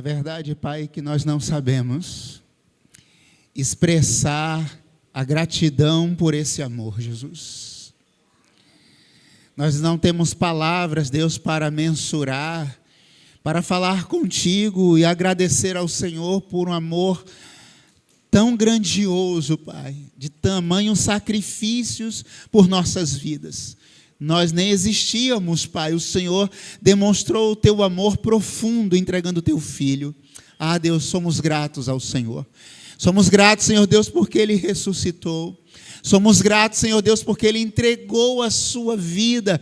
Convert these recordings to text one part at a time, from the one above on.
verdade, Pai, é que nós não sabemos expressar a gratidão por esse amor, Jesus. Nós não temos palavras, Deus, para mensurar, para falar contigo e agradecer ao Senhor por um amor tão grandioso, Pai, de tamanhos sacrifícios por nossas vidas. Nós nem existíamos, Pai, o Senhor demonstrou o teu amor profundo entregando o teu Filho. Ah, Deus, somos gratos ao Senhor. Somos gratos, Senhor Deus, porque Ele ressuscitou. Somos gratos, Senhor Deus, porque Ele entregou a sua vida.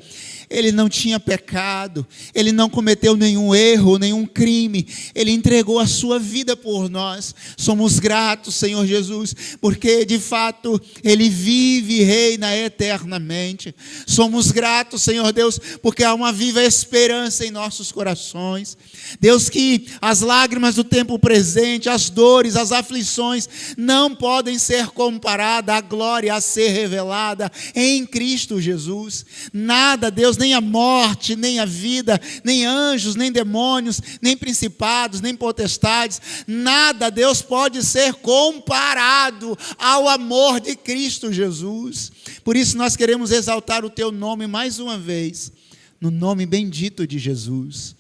Ele não tinha pecado, Ele não cometeu nenhum erro, nenhum crime. Ele entregou a sua vida por nós. Somos gratos, Senhor Jesus, porque de fato Ele vive e reina eternamente. Somos gratos, Senhor Deus, porque há uma viva esperança em nossos corações. Deus, que as lágrimas do tempo presente, as dores, as aflições não podem ser comparadas à glória a ser revelada em Cristo Jesus. Nada, Deus, nem a morte, nem a vida, nem anjos, nem demônios, nem principados, nem potestades, nada, Deus, pode ser comparado ao amor de Cristo Jesus. Por isso nós queremos exaltar o teu nome mais uma vez, no nome bendito de Jesus.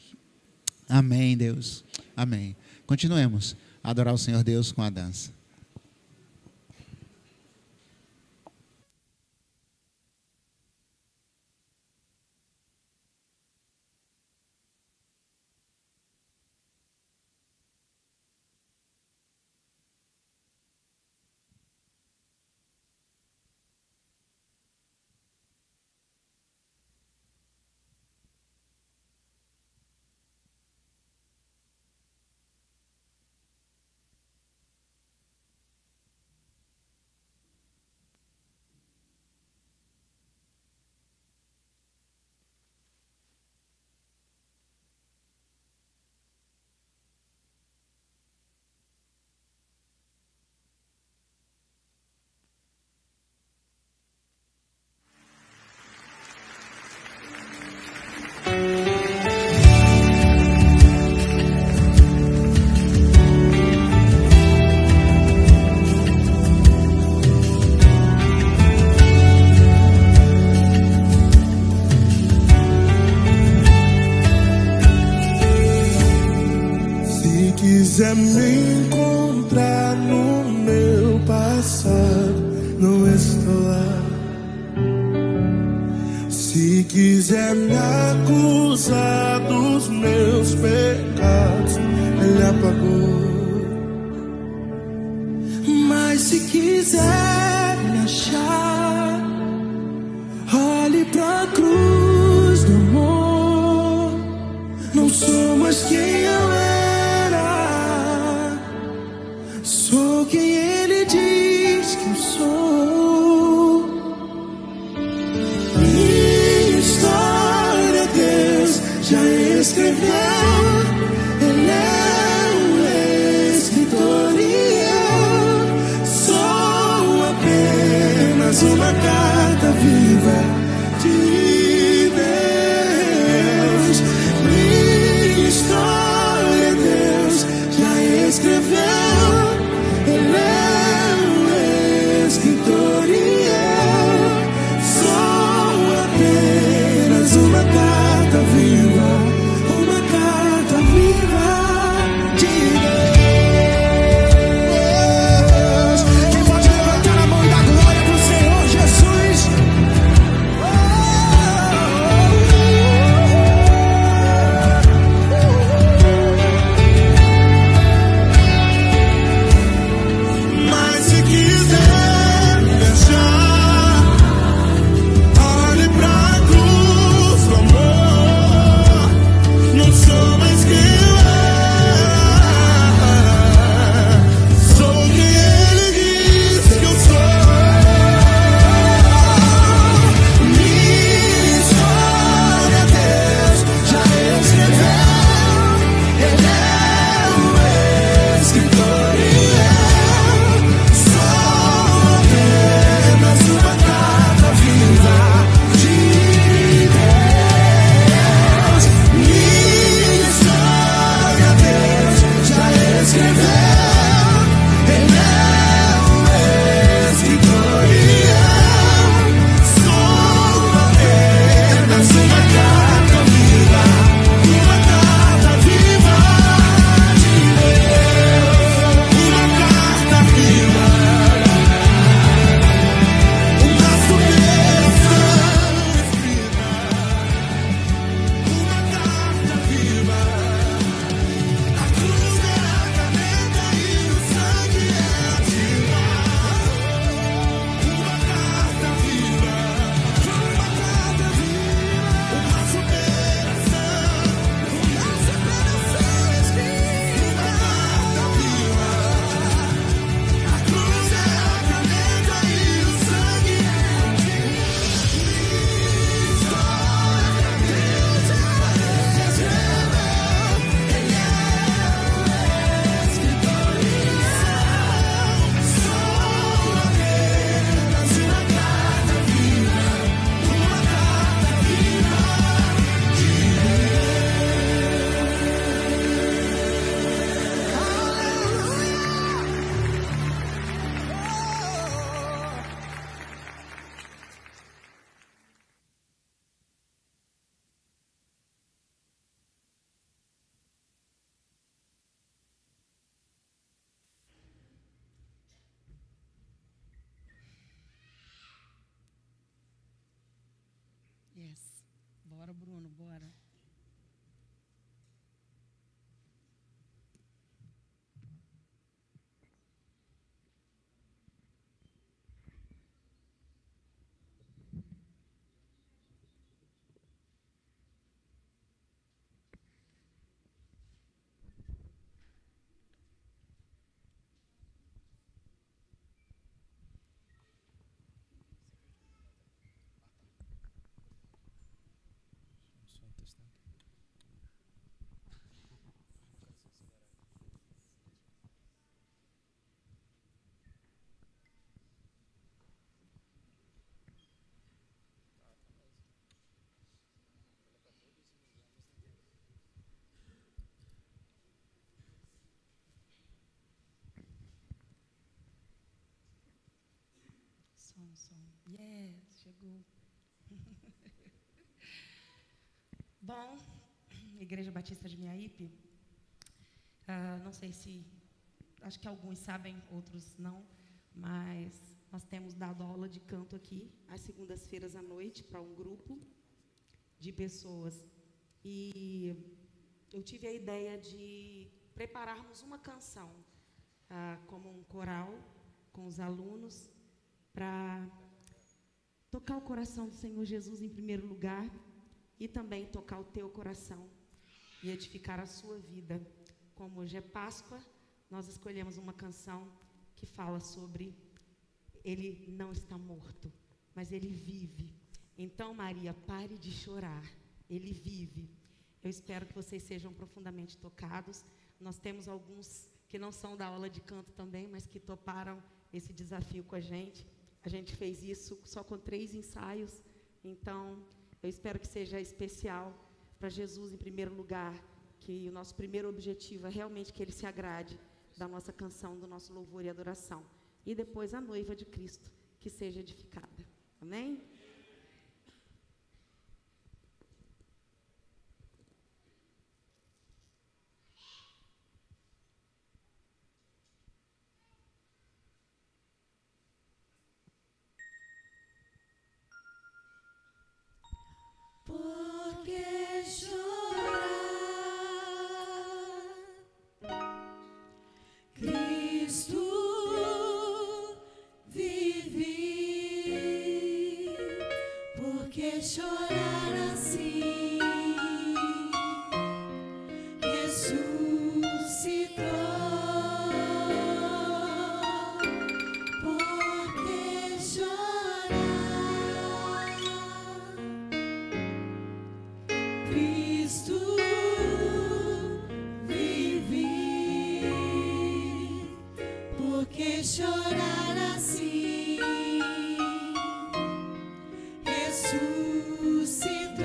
Amém, Deus. Amém. Continuemos a adorar o Senhor Deus com a dança. quiser me encontrar no meu passado, não estou lá. Se quiser me acusar dos meus pecados, Ele apagou. Mas se quiser me achar, olhe pra cruz do amor. Não sou mais quem eu era, sou quem Ele diz que eu sou. Minha história Deus já escreveu. Ele é o escritor e eu sou apenas uma carta viva de Deus. Minha história Deus já escreveu. Ele é o escritor e eu sou apenas uma carta viva, uma carta Yes. Bora, Bruno, bora. Só testar. Som. Yes, chegou. Bom, Igreja Batista de Miaípe, não sei se, acho que alguns sabem, outros não, mas nós temos dado aula de canto aqui, às segundas-feiras à noite, para um grupo de pessoas. E eu tive a ideia de prepararmos uma canção, como um coral, com os alunos, para tocar o coração do Senhor Jesus em primeiro lugar e também tocar o teu coração e edificar a sua vida. Como hoje é Páscoa, nós escolhemos uma canção que fala sobre ele não está morto, mas ele vive. Então, Maria, pare de chorar, ele vive. Eu espero que vocês sejam profundamente tocados. Nós temos alguns que não são da aula de canto também, mas que toparam esse desafio com a gente. A gente fez isso só com 3 ensaios, então eu espero que seja especial para Jesus em primeiro lugar, que o nosso primeiro objetivo é realmente que Ele se agrade da nossa canção, do nosso louvor e adoração. E depois a noiva de Cristo, que seja edificada. Amém? Por que chorar? Cristo vive. Por que chorar assim? Ressuscitou. Por que chorar? Cristo vive. Por que chorar assim? Ressuscitou.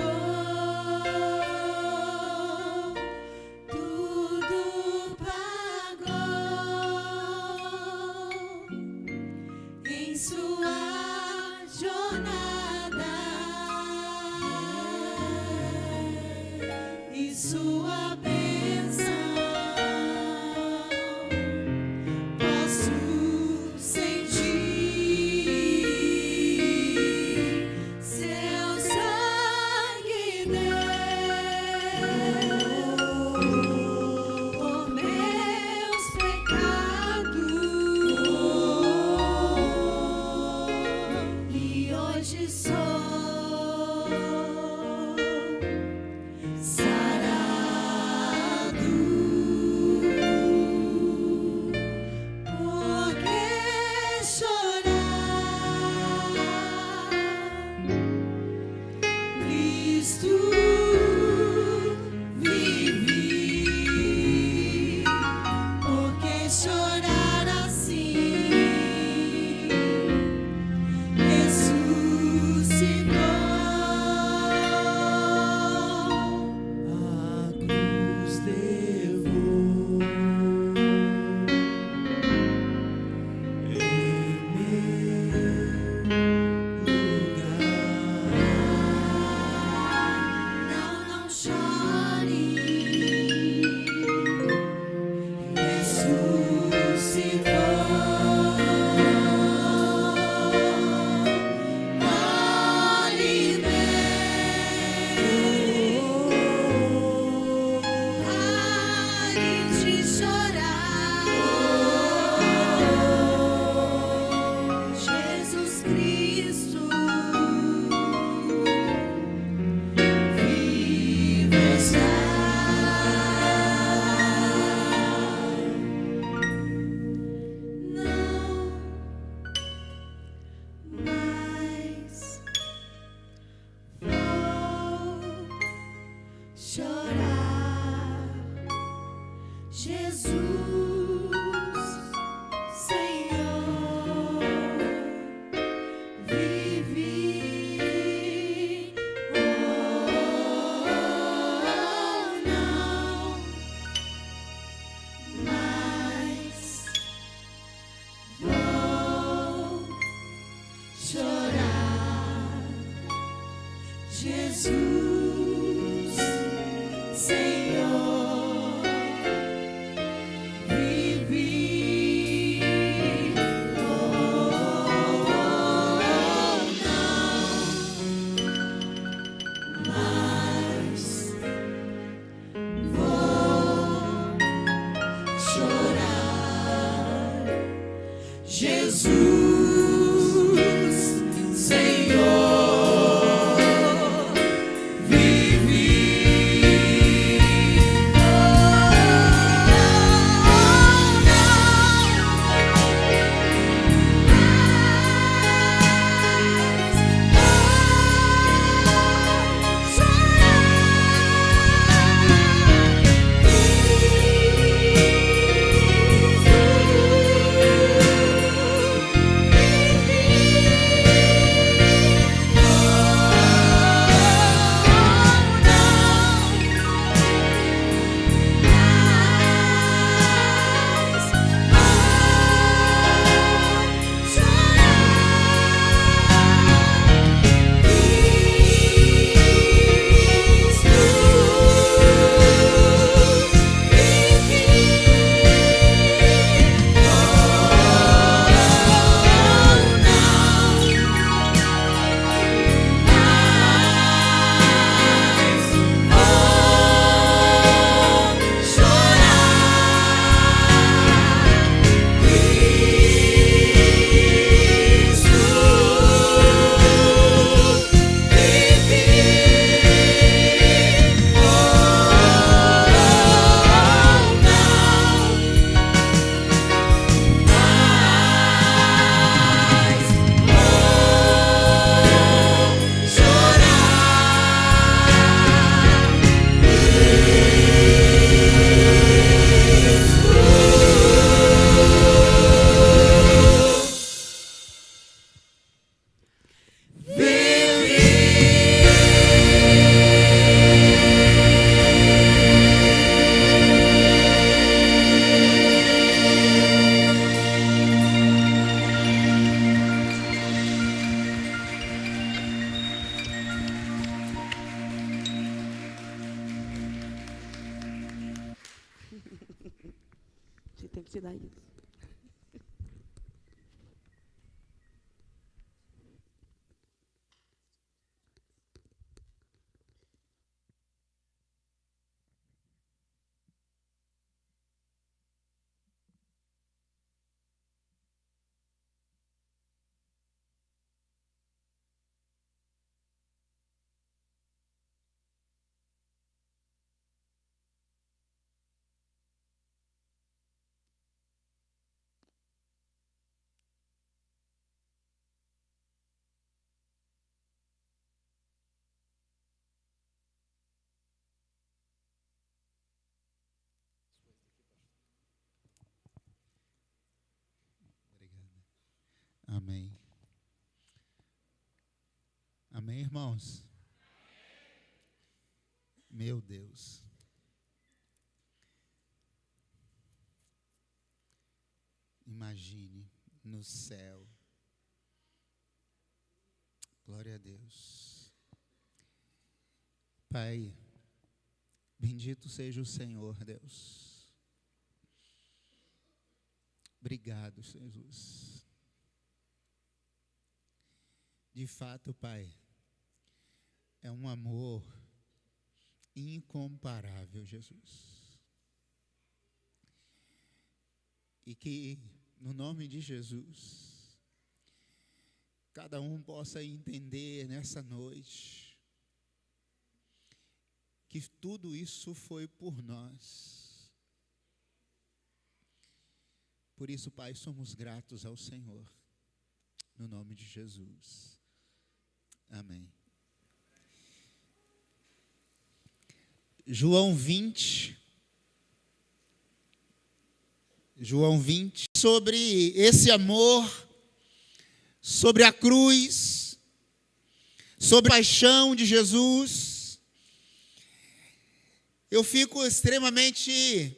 Jesus, Senhor, vivi, não mais vou chorar. Jesus, Você tem que te dar isso. Amém. Amém, irmãos? Meu Deus. Imagine no céu. Glória a Deus. Pai, bendito seja o Senhor, Deus. Obrigado, Jesus. De fato, Pai, é um amor incomparável, Jesus. E que, no nome de Jesus, cada um possa entender nessa noite que tudo isso foi por nós. Por isso, Pai, somos gratos ao Senhor, no nome de Jesus. Amém. João 20, sobre esse amor, sobre a cruz, sobre a paixão de Jesus. Eu fico extremamente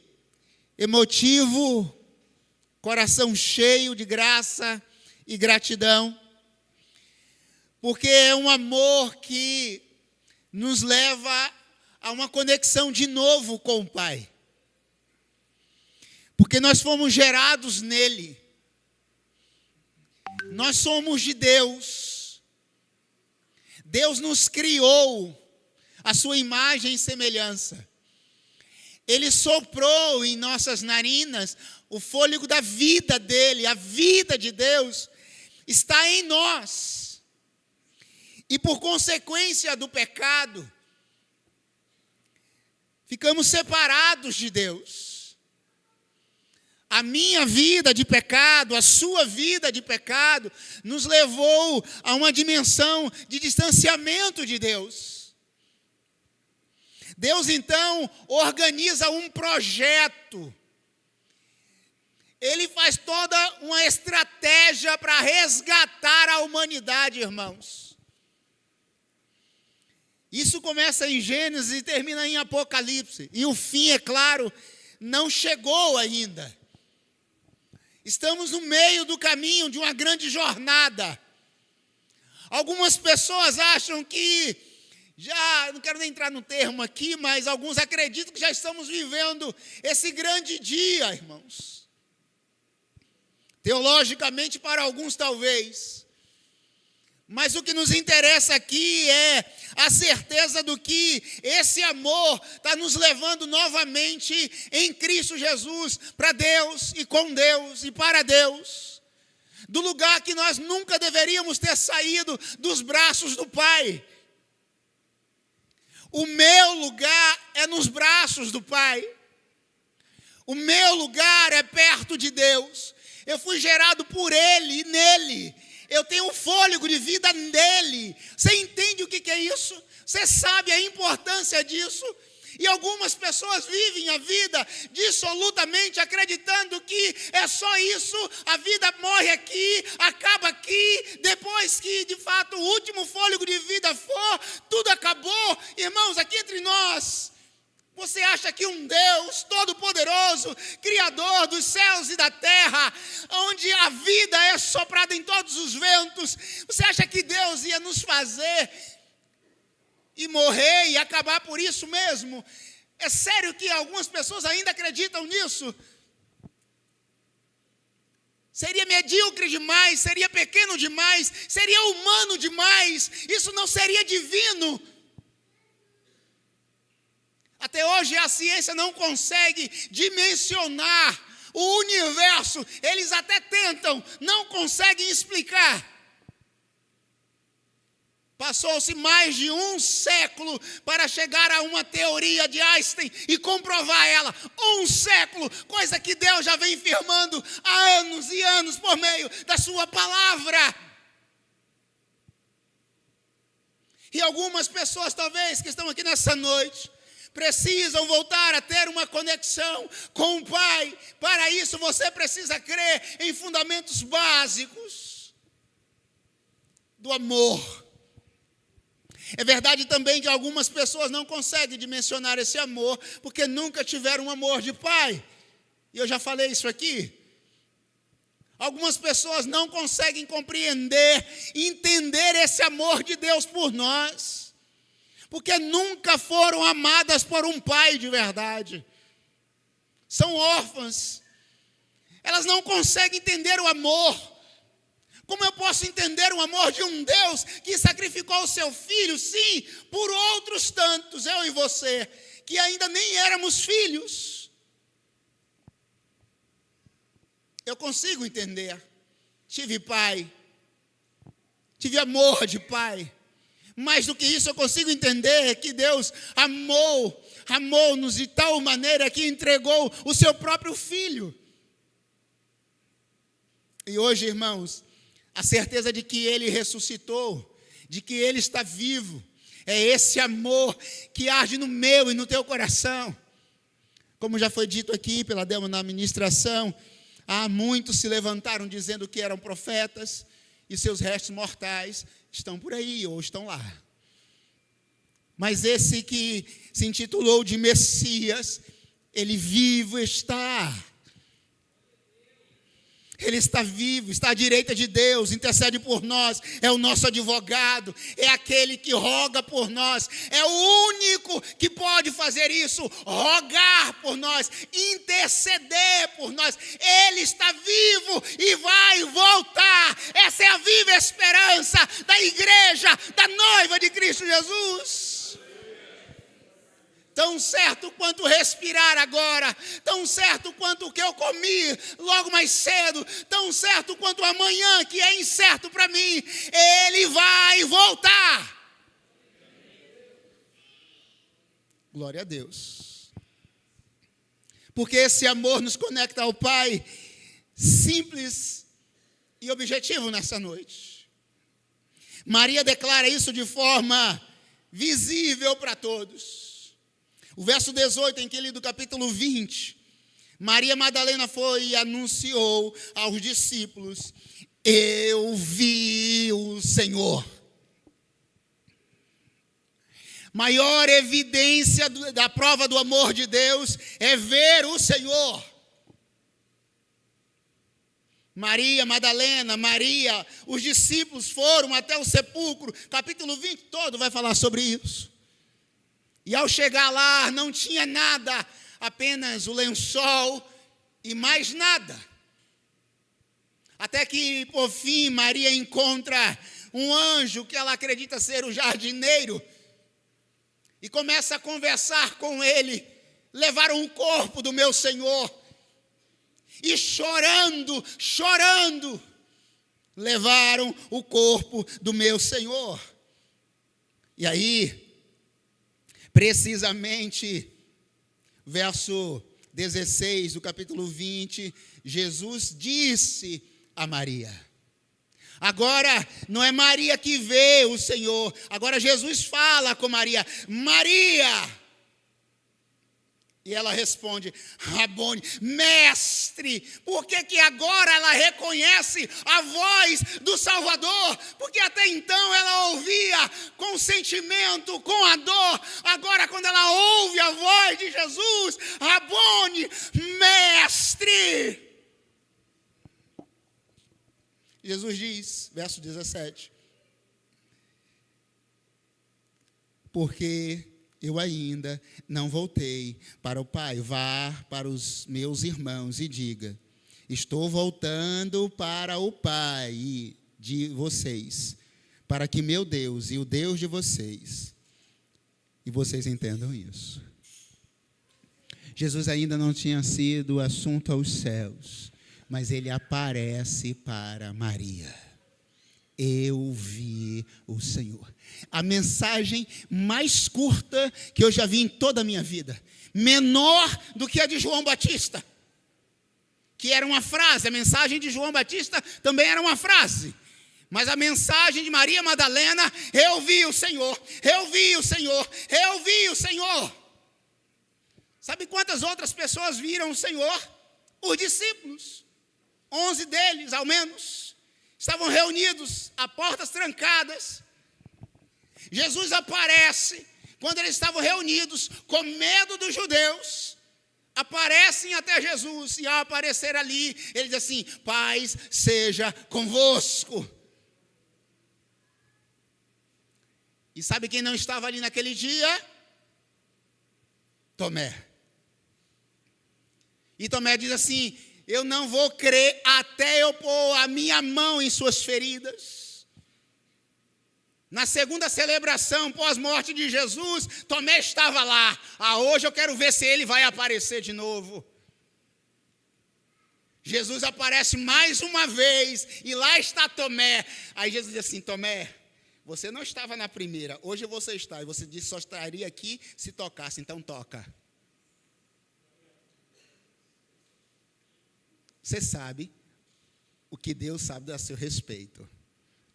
emotivo, coração cheio de graça e gratidão, porque é um amor que nos leva a uma conexão de novo com o Pai. Porque nós fomos gerados nele. Nós somos de Deus. Deus nos criou à sua imagem e semelhança. Ele soprou em nossas narinas o fôlego da vida dele. A vida de Deus está em nós. E por consequência do pecado, ficamos separados de Deus. A minha vida de pecado, a sua vida de pecado, nos levou a uma dimensão de distanciamento de Deus. Deus, então, organiza um projeto. Ele faz toda uma estratégia para resgatar a humanidade, irmãos. Isso começa em Gênesis e termina em Apocalipse. E o fim, é claro, não chegou ainda. Estamos no meio do caminho de uma grande jornada. Algumas pessoas acham que, não quero nem entrar no termo aqui, mas alguns acreditam que já estamos vivendo esse grande dia, irmãos. Teologicamente, para alguns talvez. Mas o que nos interessa aqui é a certeza do que esse amor está nos levando novamente em Cristo Jesus para Deus e com Deus e para Deus. Do lugar que nós nunca deveríamos ter saído dos braços do Pai. O meu lugar é nos braços do Pai. O meu lugar é perto de Deus. Eu fui gerado por Ele e nele. Eu tenho o fôlego de vida nele. Você entende o que é isso? Você sabe a importância disso? E algumas pessoas vivem a vida dissolutamente acreditando que é só isso, a vida morre aqui, acaba aqui, depois que de fato o último fôlego de vida for, tudo acabou. Irmãos, aqui entre nós, você acha que um Deus todo-poderoso, Criador dos céus e da terra, onde a vida é soprada em todos os ventos, você acha que Deus ia nos fazer e morrer e acabar por isso mesmo? É sério que algumas pessoas ainda acreditam nisso? Seria medíocre demais, seria pequeno demais, seria humano demais, isso não seria divino. Até hoje a ciência não consegue dimensionar o universo. Eles até tentam, não conseguem explicar. Passou-se mais de um século para chegar a uma teoria de Einstein e comprovar ela. Um século, coisa que Deus já vem firmando há anos e anos por meio da sua palavra. E algumas pessoas talvez que estão aqui nessa noite precisam voltar a ter uma conexão com o Pai. Para isso você precisa crer em fundamentos básicos do amor. É verdade também que algumas pessoas não conseguem dimensionar esse amor porque nunca tiveram um amor de pai. E eu já falei isso aqui. Algumas pessoas não conseguem compreender, entender esse amor de Deus por nós, porque nunca foram amadas por um pai de verdade. São órfãs. Elas não conseguem entender o amor. Como eu posso entender o amor de um Deus que sacrificou o seu filho, sim, por outros tantos, eu e você, que ainda nem éramos filhos? Eu consigo entender. Tive pai, tive amor de pai. Mais do que isso, eu consigo entender que Deus amou-nos de tal maneira que entregou o seu próprio filho. E hoje, irmãos, a certeza de que Ele ressuscitou, de que Ele está vivo, é esse amor que arde no meu e no teu coração. Como já foi dito aqui pela Delma na ministração, muitos se levantaram dizendo que eram profetas e seus restos mortais estão por aí ou estão lá. Mas esse que se intitulou de Messias, Ele vivo está. Ele está vivo, está à direita de Deus, intercede por nós, é o nosso advogado, é aquele que roga por nós, é o único que pode fazer isso, rogar por nós, interceder por nós. Ele está vivo e vai voltar. Essa é a viva esperança da igreja, da noiva de Cristo Jesus. Tão certo quanto respirar agora, tão certo quanto o que eu comi logo mais cedo, tão certo quanto amanhã, que é incerto para mim, ele vai voltar. Glória a Deus. Porque esse amor nos conecta ao Pai, simples e objetivo nessa noite. Maria declara isso de forma visível para todos. O verso 18, em que li do capítulo 20, Maria Madalena foi e anunciou aos discípulos: eu vi o Senhor. Maior evidência da prova do amor de Deus é ver o Senhor. Maria Madalena, Maria, os discípulos foram até o sepulcro, capítulo 20 todo vai falar sobre isso. E ao chegar lá, não tinha nada, apenas o lençol e mais nada. Até que, por fim, Maria encontra um anjo que ela acredita ser o jardineiro e começa a conversar com ele. Levaram o corpo do meu Senhor e chorando, levaram o corpo do meu Senhor. E aí, precisamente, verso 16 do capítulo 20, Jesus disse a Maria. Agora, não é Maria que vê o Senhor, agora Jesus fala com Maria: Maria! E ela responde: Rabone, mestre. Por que agora ela reconhece a voz do Salvador? Porque até então ela ouvia com sentimento, com a dor. Agora, quando ela ouve a voz de Jesus: Rabone, mestre. Jesus diz, verso 17: porque eu ainda não voltei para o Pai. Vá para os meus irmãos e diga: estou voltando para o Pai de vocês, para que meu Deus e o Deus de vocês, e vocês entendam isso. Jesus ainda não tinha sido assunto aos céus, mas ele aparece para Maria. Eu vi o Senhor. A mensagem mais curta que eu já vi em toda a minha vida. Menor do que a de João Batista, que era uma frase. A mensagem de João Batista também era uma frase. Mas a mensagem de Maria Madalena: eu vi o Senhor, eu vi o Senhor, eu vi o Senhor. Sabe quantas outras pessoas viram o Senhor? Os discípulos. 11 deles, ao menos, estavam reunidos a portas trancadas. Jesus aparece quando eles estavam reunidos com medo dos judeus. Aparecem até Jesus, e ao aparecer ali, ele diz assim: paz seja convosco. E sabe quem não estava ali naquele dia? Tomé. E Tomé diz assim: eu não vou crer até eu pôr a minha mão em suas feridas. Na segunda celebração pós-morte de Jesus, Tomé estava lá. Hoje eu quero ver se ele vai aparecer de novo. Jesus aparece mais uma vez e lá está Tomé. Aí Jesus diz assim: Tomé, você não estava na primeira, hoje você está. E você disse só estaria aqui se tocasse, então toca. Você sabe o que Deus sabe a seu respeito,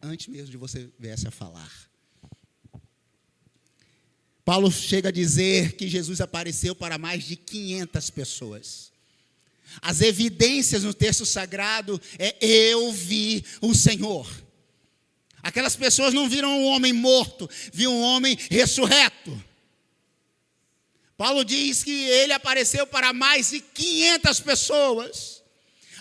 antes mesmo de você viesse a falar. Paulo chega a dizer que Jesus apareceu para mais de 500 pessoas. As evidências no texto sagrado é: eu vi o Senhor. Aquelas pessoas não viram um homem morto, viram um homem ressurreto. Paulo diz que ele apareceu para mais de 500 pessoas.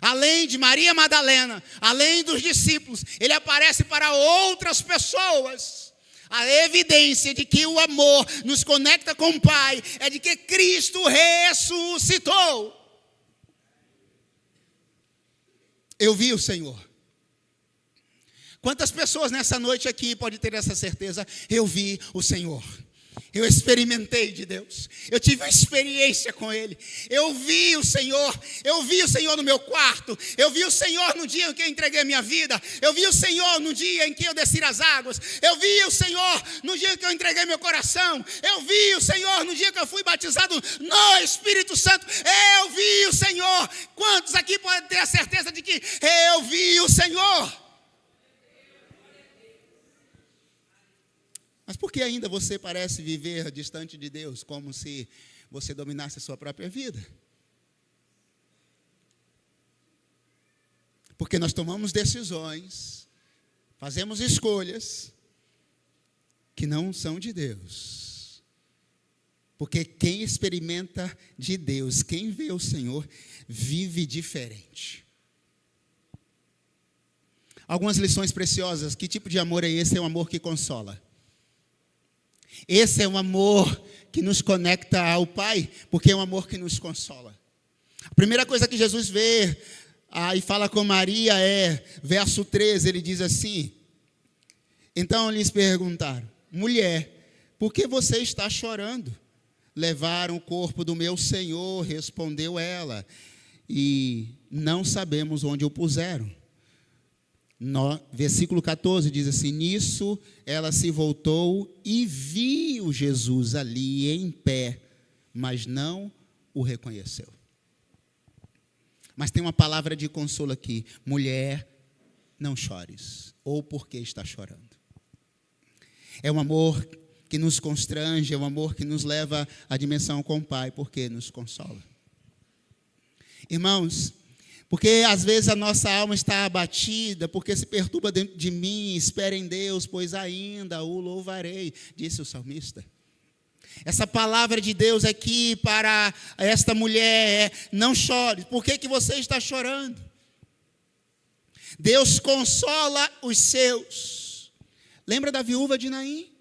além de Maria Madalena, além dos discípulos, ele aparece para outras pessoas. A evidência de que o amor nos conecta com o Pai é de que Cristo ressuscitou. Eu vi o Senhor. Quantas pessoas nessa noite aqui podem ter essa certeza? Eu vi o Senhor. Eu experimentei de Deus. Eu tive uma experiência com Ele. Eu vi o Senhor. Eu vi o Senhor no meu quarto. Eu vi o Senhor no dia em que eu entreguei a minha vida. Eu vi o Senhor no dia em que eu desci as águas. Eu vi o Senhor no dia em que eu entreguei meu coração. Eu vi o Senhor no dia que eu fui batizado no Espírito Santo. Eu vi o Senhor. Quantos aqui podem ter a certeza de que eu vi o Senhor? Mas por que ainda você parece viver distante de Deus, como se você dominasse a sua própria vida? Porque nós tomamos decisões, fazemos escolhas que não são de Deus. Porque quem experimenta de Deus, quem vê o Senhor, vive diferente. Algumas lições preciosas. Que tipo de amor é esse? É um amor que consola. Esse é um amor que nos conecta ao Pai, porque é um amor que nos consola. A primeira coisa que Jesus vê e fala com Maria é, verso 13, ele diz assim: então lhes perguntaram, mulher, por que você está chorando? Levaram o corpo do meu Senhor, respondeu ela, e não sabemos onde o puseram. No versículo 14 diz assim: nisso ela se voltou e viu Jesus ali em pé, mas não o reconheceu. Mas tem uma palavra de consolo aqui: mulher, não chores, ou por que está chorando? É um amor que nos constrange, é um amor que nos leva à dimensão com o Pai, porque nos consola. Irmãos, porque às vezes a nossa alma está abatida, porque se perturba dentro de mim, espera em Deus, pois ainda o louvarei, disse o salmista. Essa palavra de Deus aqui para esta mulher é: não chore. Por que você está chorando? Deus consola os seus. Lembra da viúva de Naim?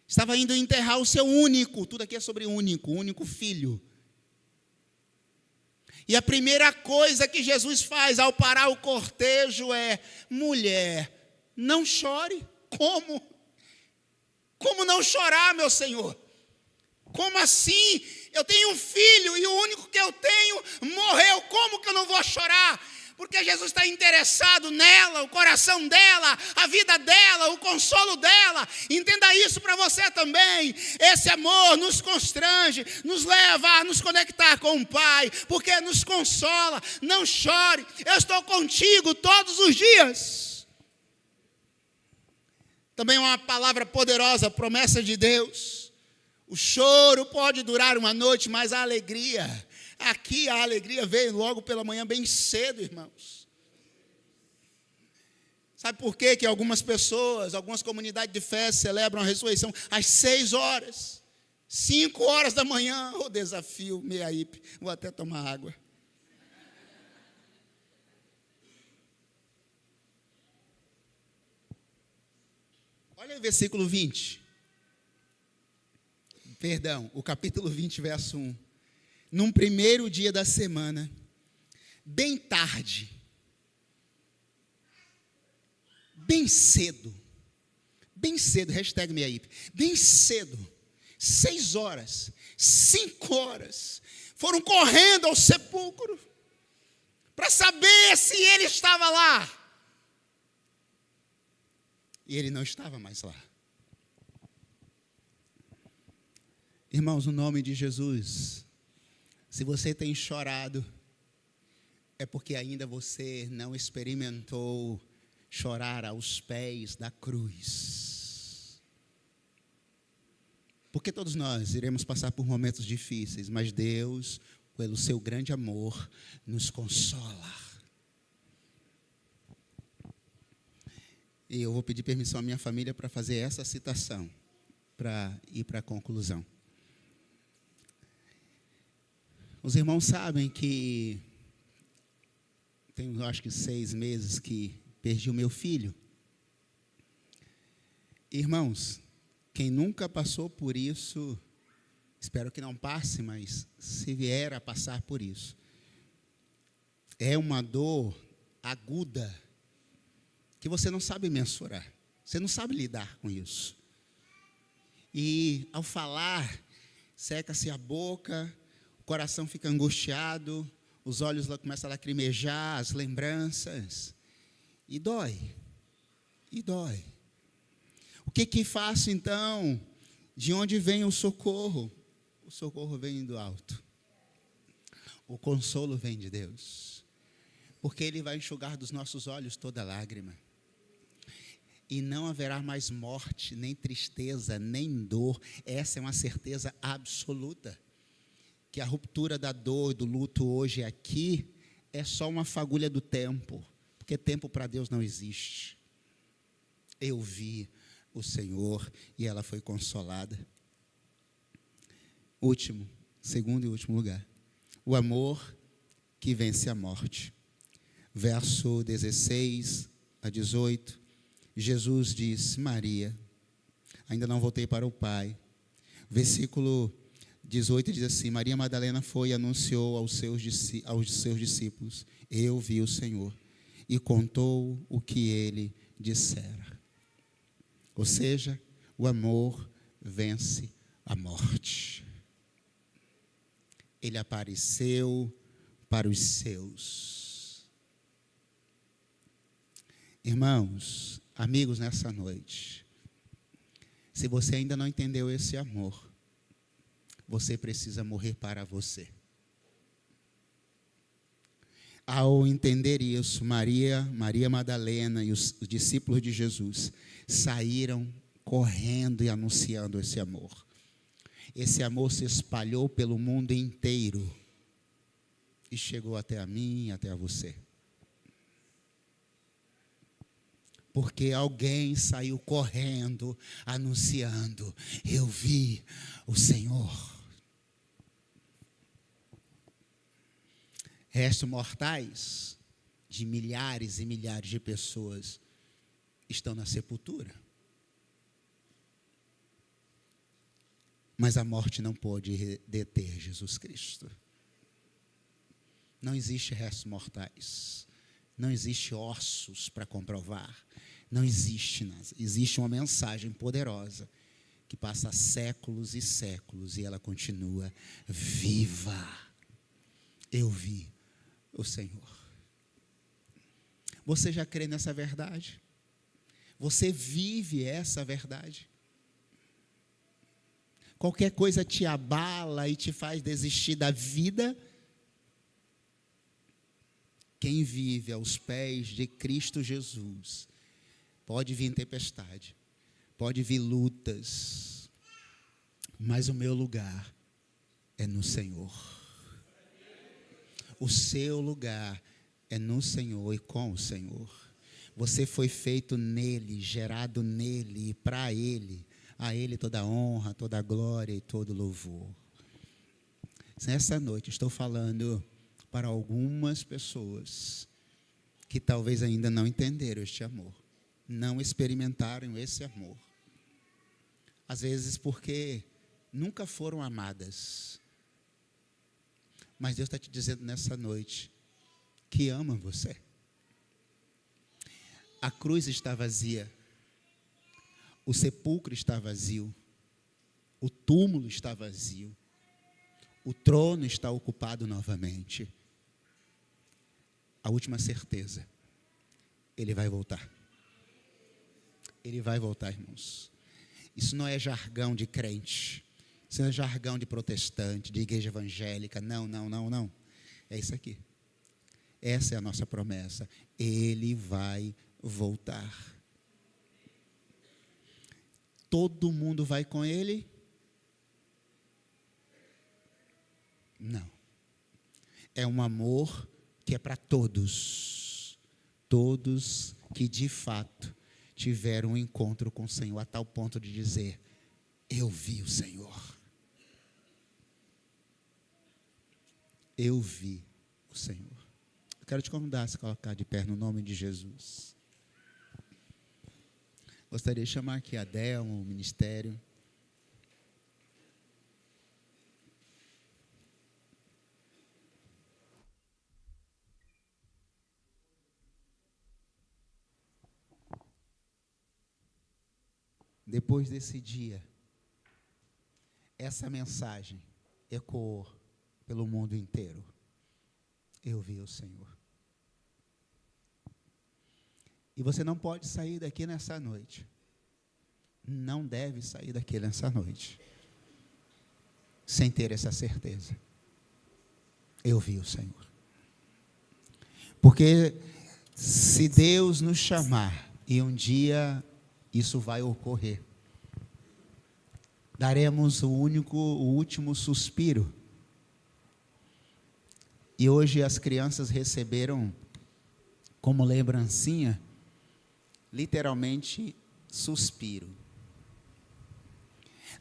Estava indo enterrar o seu único, tudo aqui é sobre único filho. E a primeira coisa que Jesus faz ao parar o cortejo é: mulher, não chore. Como? Como não chorar, meu Senhor? Como assim? Eu tenho um filho e o único que eu tenho morreu. Como que eu não vou chorar? Porque Jesus está interessado nela, o coração dela, a vida dela, o consolo dela. Entenda isso para você também. Esse amor nos constrange, nos leva a nos conectar com o Pai, porque nos consola. Não chore, eu estou contigo todos os dias. Também uma palavra poderosa, promessa de Deus. O choro pode durar uma noite, mas a alegria... Aqui a alegria veio logo pela manhã, bem cedo, irmãos. Sabe por quê? Que algumas pessoas, algumas comunidades de fé celebram a ressurreição às 6 horas, 5 horas da manhã. O desafio, meia hippie. Vou até tomar água. Olha aí o versículo 20. Perdão, o capítulo 20, verso 1. Num primeiro dia da semana, bem tarde, bem cedo, hashtag #meiaip, bem cedo, 6 horas, 5 horas, foram correndo ao sepulcro, para saber se ele estava lá. E ele não estava mais lá. Irmãos, no nome de Jesus, se você tem chorado, é porque ainda você não experimentou chorar aos pés da cruz. Porque todos nós iremos passar por momentos difíceis, mas Deus, pelo seu grande amor, nos consola. E eu vou pedir permissão à minha família para fazer essa citação, para ir para a conclusão. Os irmãos sabem que tenho acho que 6 meses que perdi o meu filho. Irmãos, quem nunca passou por isso, espero que não passe, mas se vier a passar por isso, é uma dor aguda que você não sabe mensurar, você não sabe lidar com isso. E ao falar, seca-se a boca, o coração fica angustiado, os olhos começam a lacrimejar, as lembranças, e dói, e dói. O que faço então? De onde vem o socorro? O socorro vem do alto. O consolo vem de Deus. Porque Ele vai enxugar dos nossos olhos toda lágrima. E não haverá mais morte, nem tristeza, nem dor. Essa é uma certeza absoluta. Que a ruptura da dor e do luto hoje aqui é só uma fagulha do tempo. Porque tempo para Deus não existe. Eu vi o Senhor e ela foi consolada. Segundo e último lugar. O amor que vence a morte. Verso 16 a 18. Jesus disse: Maria, ainda não voltei para o Pai. Versículo 18 diz assim: Maria Madalena foi e anunciou aos seus discípulos: eu vi o Senhor, e contou o que ele dissera. Ou seja, o amor vence a morte. Ele apareceu para os seus. Irmãos, amigos, nessa noite, se você ainda não entendeu esse amor, você precisa morrer para você. Ao entender isso, Maria Madalena e os discípulos de Jesus saíram correndo e anunciando esse amor. Esse amor se espalhou pelo mundo inteiro e chegou até a mim e até a você. Porque alguém saiu correndo, anunciando: eu vi o Senhor. Restos mortais de milhares e milhares de pessoas estão na sepultura. Mas a morte não pode deter Jesus Cristo. Não existe restos mortais. Não existe ossos para comprovar. Não existe nada. Existe uma mensagem poderosa que passa séculos e séculos e ela continua viva. Eu vi o Senhor. Você já crê nessa verdade? Você vive essa verdade? Qualquer coisa te abala e te faz desistir da vida? Quem vive aos pés de Cristo Jesus, pode vir tempestade, pode vir lutas, mas o meu lugar é no Senhor. O seu lugar é no Senhor e com o Senhor. Você foi feito nele, gerado nele e para ele. A ele toda a honra, toda a glória e todo o louvor. Nessa noite estou falando para algumas pessoas que talvez ainda não entenderam este amor. Não experimentaram esse amor. Às vezes porque nunca foram amadas. Mas Deus está te dizendo nessa noite que ama você. A cruz está vazia. O sepulcro está vazio. O túmulo está vazio. O trono está ocupado novamente. A última certeza: Ele vai voltar. Ele vai voltar, irmãos. Isso não é jargão de crente. Isso não é jargão de protestante, de igreja evangélica. Não, não, não, não. É isso aqui. Essa é a nossa promessa. Ele vai voltar. Todo mundo vai com Ele? Não. É um amor que é para todos. Todos que de fato tiveram um encontro com o Senhor, a tal ponto de dizer: eu vi o Senhor. Eu vi o Senhor. Quero te convidar a se colocar de pé no nome de Jesus. Gostaria de chamar aqui a Delma, o ministério. Depois desse dia, essa mensagem ecoou pelo mundo inteiro. Eu vi o Senhor. E você não pode sair daqui nessa noite. Não deve sair daqui nessa noite sem ter essa certeza. Eu vi o Senhor. Porque se Deus nos chamar, e um dia isso vai ocorrer, daremos o último suspiro. E hoje as crianças receberam como lembrancinha, literalmente, suspiro.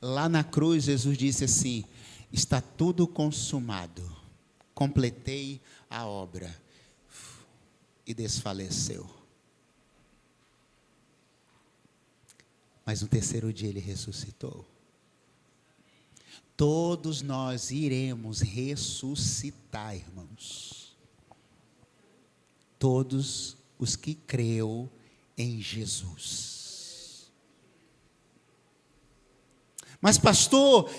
Lá na cruz, Jesus disse assim: está tudo consumado, completei a obra, e desfaleceu. Mas no terceiro dia ele ressuscitou. Todos nós iremos ressuscitar, irmãos. Todos os que creu em Jesus. Mas pastor,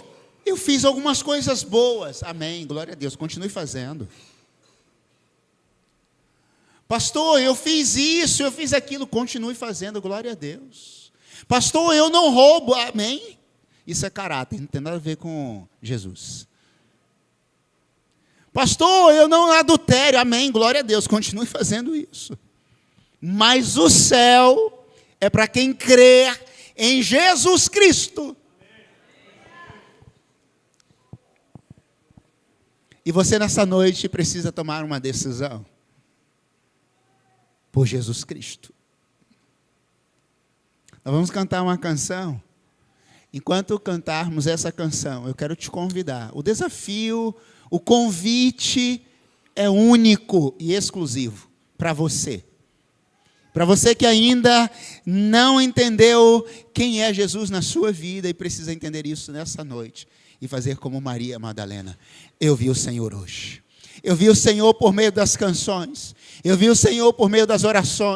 eu fiz algumas coisas boas. Amém, glória a Deus, continue fazendo. Pastor, eu fiz isso, eu fiz aquilo, continue fazendo, glória a Deus. Pastor, eu não roubo, amém. Isso é caráter, não tem nada a ver com Jesus. Pastor, eu não adultério, amém, glória a Deus, continue fazendo isso. Mas o céu é para quem crê em Jesus Cristo. E você nessa noite precisa tomar uma decisão por Jesus Cristo. Nós vamos cantar uma canção. Enquanto cantarmos essa canção, eu quero te convidar. O desafio, o convite é único e exclusivo para você. Para você que ainda não entendeu quem é Jesus na sua vida e precisa entender isso nessa noite e fazer como Maria Madalena. Eu vi o Senhor hoje. Eu vi o Senhor por meio das canções. Eu vi o Senhor por meio das orações.